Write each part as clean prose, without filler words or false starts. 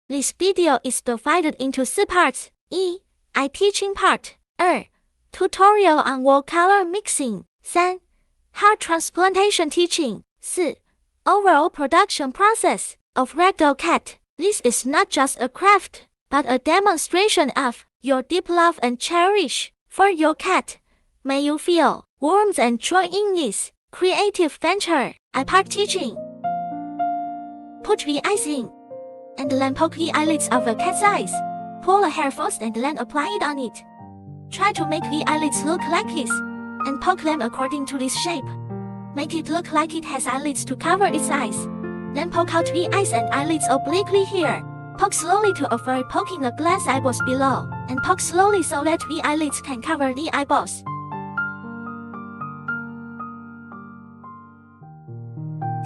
This video is divided into 4 parts. 1. Eye teaching part. 2. Tutorial on wall color mixing. 3. Hair transplantation teaching. 4. Overall production process of Ragdoll cat. This is not just a craft, but a demonstration of your deep love and cherish for your cat. May you feel warmth and joy in this creative venture. Eye part teaching. Put the eyes in, and then poke the eyelids of a cat's eyes. Pull a hair first and then apply it on it. Try to make the eyelids look like this, and poke them according to this shape. Make it look like it has eyelids to cover its eyes. Then poke out the eyes and eyelids obliquely here. Poke slowly to avoid poking the glass eyeballs below, and poke slowly so that the eyelids can cover the eyeballs.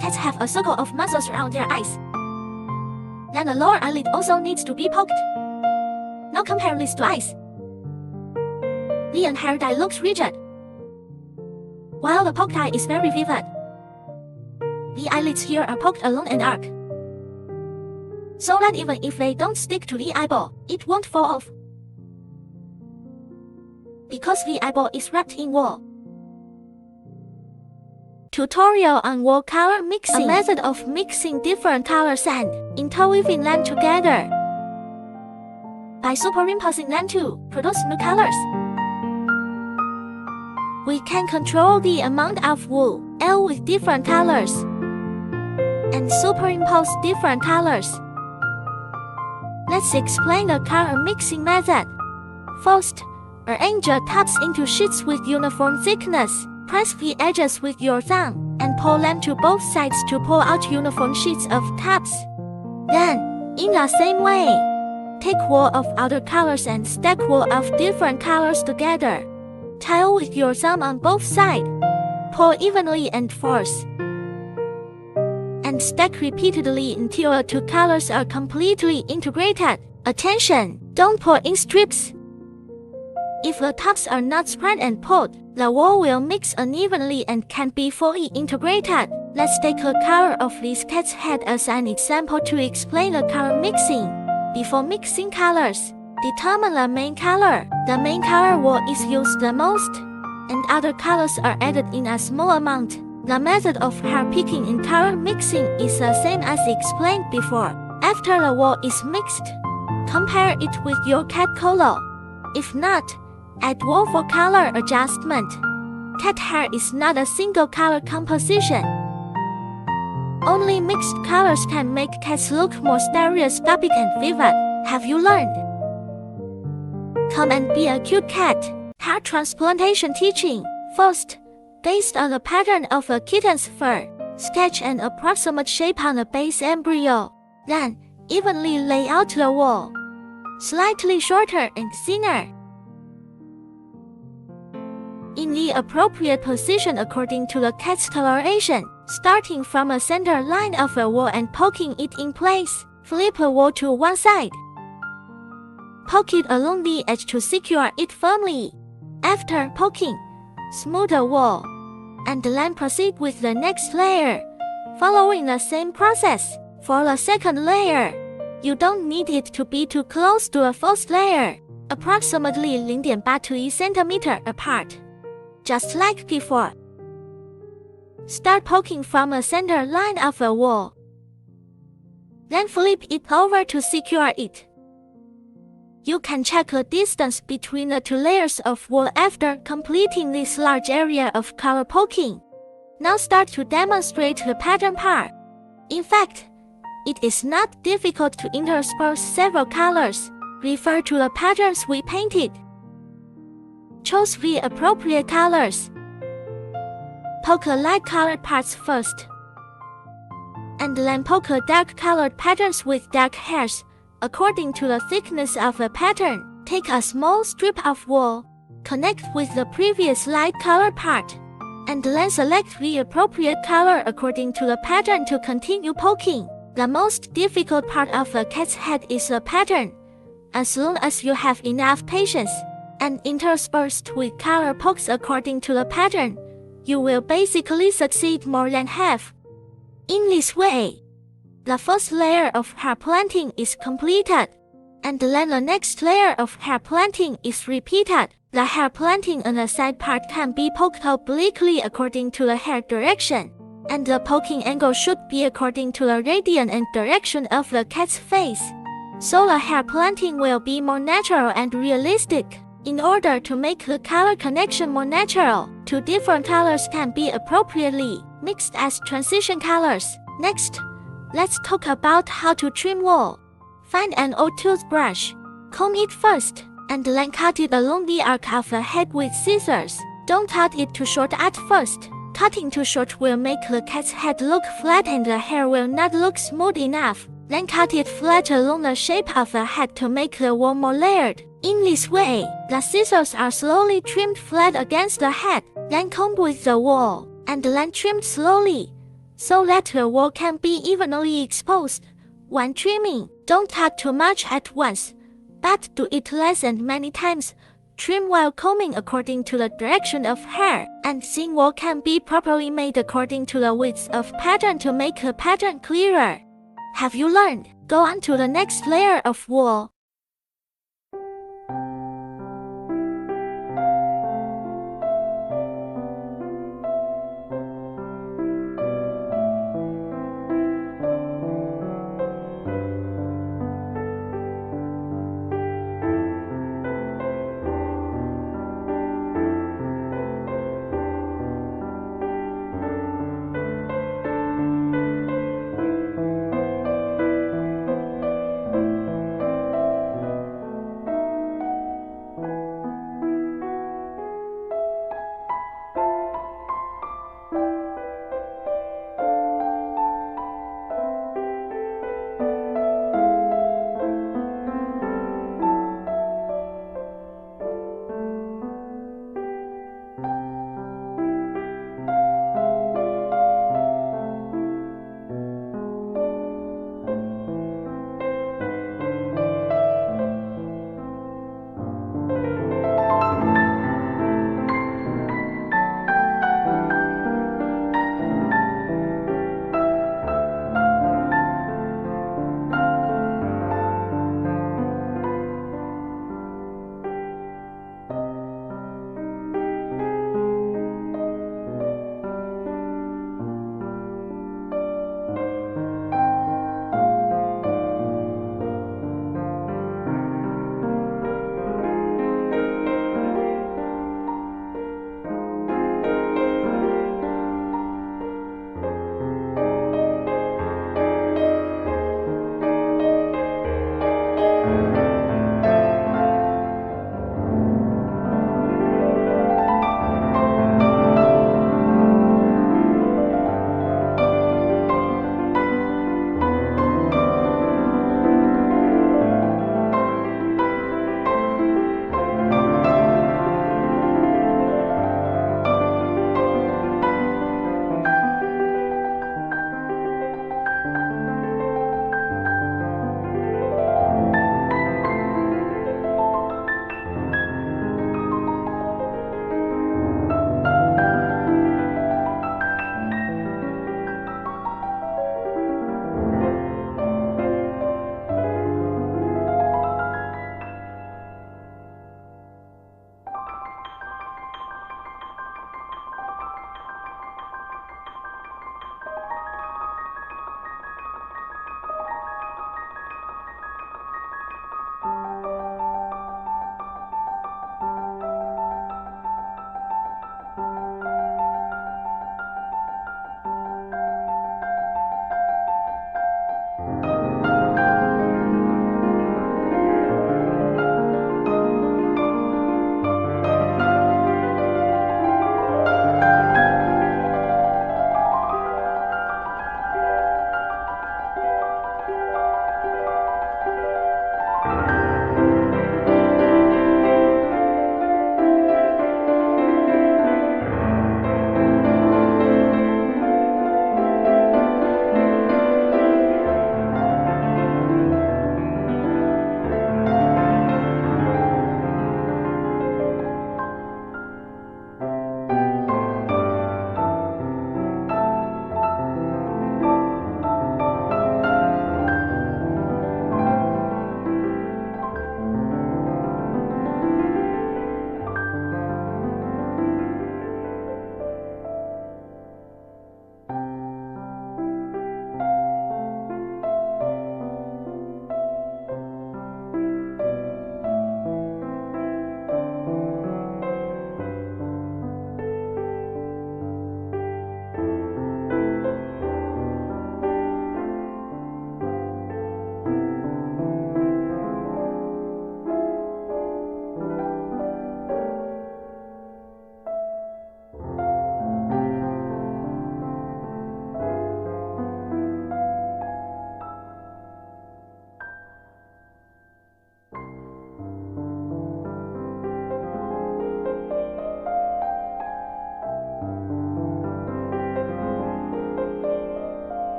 Cats have a circle of muscles around their eyes. Then the lower eyelid also needs to be poked. Now compare these two eyes. The entire eye looks rigid, while the poked eye is very vivid. The eyelids here are poked along an arc, so that even if they don't stick to the eyeball, it won't fall off, because the eyeball is wrapped in wool. Tutorial on wall color mixing. A method of mixing different colors and interweaving them together by superimposing them to produce new colors. We can control the amount of wool with different colors and superimpose different colors. Let's explain the color mixing method. First, arrange your tops into sheets with uniform thickness. Press the edges with your thumb and pull them to both sides to pull out uniform sheets of tops. Then, in the same way, take wool of other colors and stack wool of different colors together. Tie with your thumb on both sides. Pull evenly and force, and stack repeatedly until the two colors are completely integrated. Attention! Don't pull in strips. If the tops are not spread and pulled, the wool will mix unevenly and can't be fully integrated. Let's take a color of this cat's head as an example to explain the color mixing. Before mixing colors, determine the main color. The main color wool is used the most, and other colors are added in a small amount. The method of hair picking in color mixing is the same as explained before. After the wool is mixed, compare it with your cat color. If not, add wool for color adjustment. Cat hair is not a single color composition. Only mixed colors can make cats look more stereoscopic and vivid. Have you learned? Come and be a cute cat. Hair transplantation teaching. First, based on the pattern of a kitten's fur, sketch an approximate shape on the base embryo. Then, evenly lay out the wool, slightly shorter and thinner, in the appropriate position according to the cat's toleration, starting from a center line of a wool and poking it in place. Flip the wool to one side. Poke it along the edge to secure it firmly. After poking, smooth the wool, and then proceed with the next layer, following the same process. For the second layer, you don't need it to be too close to the first layer, approximately 0.8 to 1 centimeter apart. Just like before. Start poking from a center line of a wool. Then flip it over to secure it. You can check the distance between the two layers of wool after completing this large area of color poking. Now start to demonstrate the pattern part. In fact, it is not difficult to intersperse several colors. Refer to the patterns we painted. Choose the appropriate colors. Poke the light-colored parts first, and then poke the dark-colored patterns with dark hairs, according to the thickness of the pattern. Take a small strip of wool, connect with the previous light-colored part, and then select the appropriate color according to the pattern to continue poking. The most difficult part of a cat's head is the pattern. As long as you have enough patience, and interspersed with color pokes according to the pattern, you will basically succeed more than half. In this way, the first layer of hair planting is completed, and then the next layer of hair planting is repeated. The hair planting on the side part can be poked obliquely according to the hair direction, and the poking angle should be according to the radius and direction of the cat's face. So the hair planting will be more natural and realistic. In order to make the color connection more natural, two different colors can be appropriately mixed as transition colors. Next, let's talk about how to trim wool. Find an old toothbrush, comb it first, and then cut it along the arc of the head with scissors. Don't cut it too short at first. Cutting too short will make the cat's head look flat and the hair will not look smooth enough. Then cut it flat along the shape of the head to make the wool more layered. In this way, the scissors are slowly trimmed flat against the head, then combed with the wool, and then trimmed slowly, so that the wool can be evenly exposed. When trimming, don't cut too much at once, but do it less and many times. Trim while combing according to the direction of hair, and thin wool can be properly made according to the width of pattern to make the pattern clearer. Have you learned? Go on to the next layer of wool.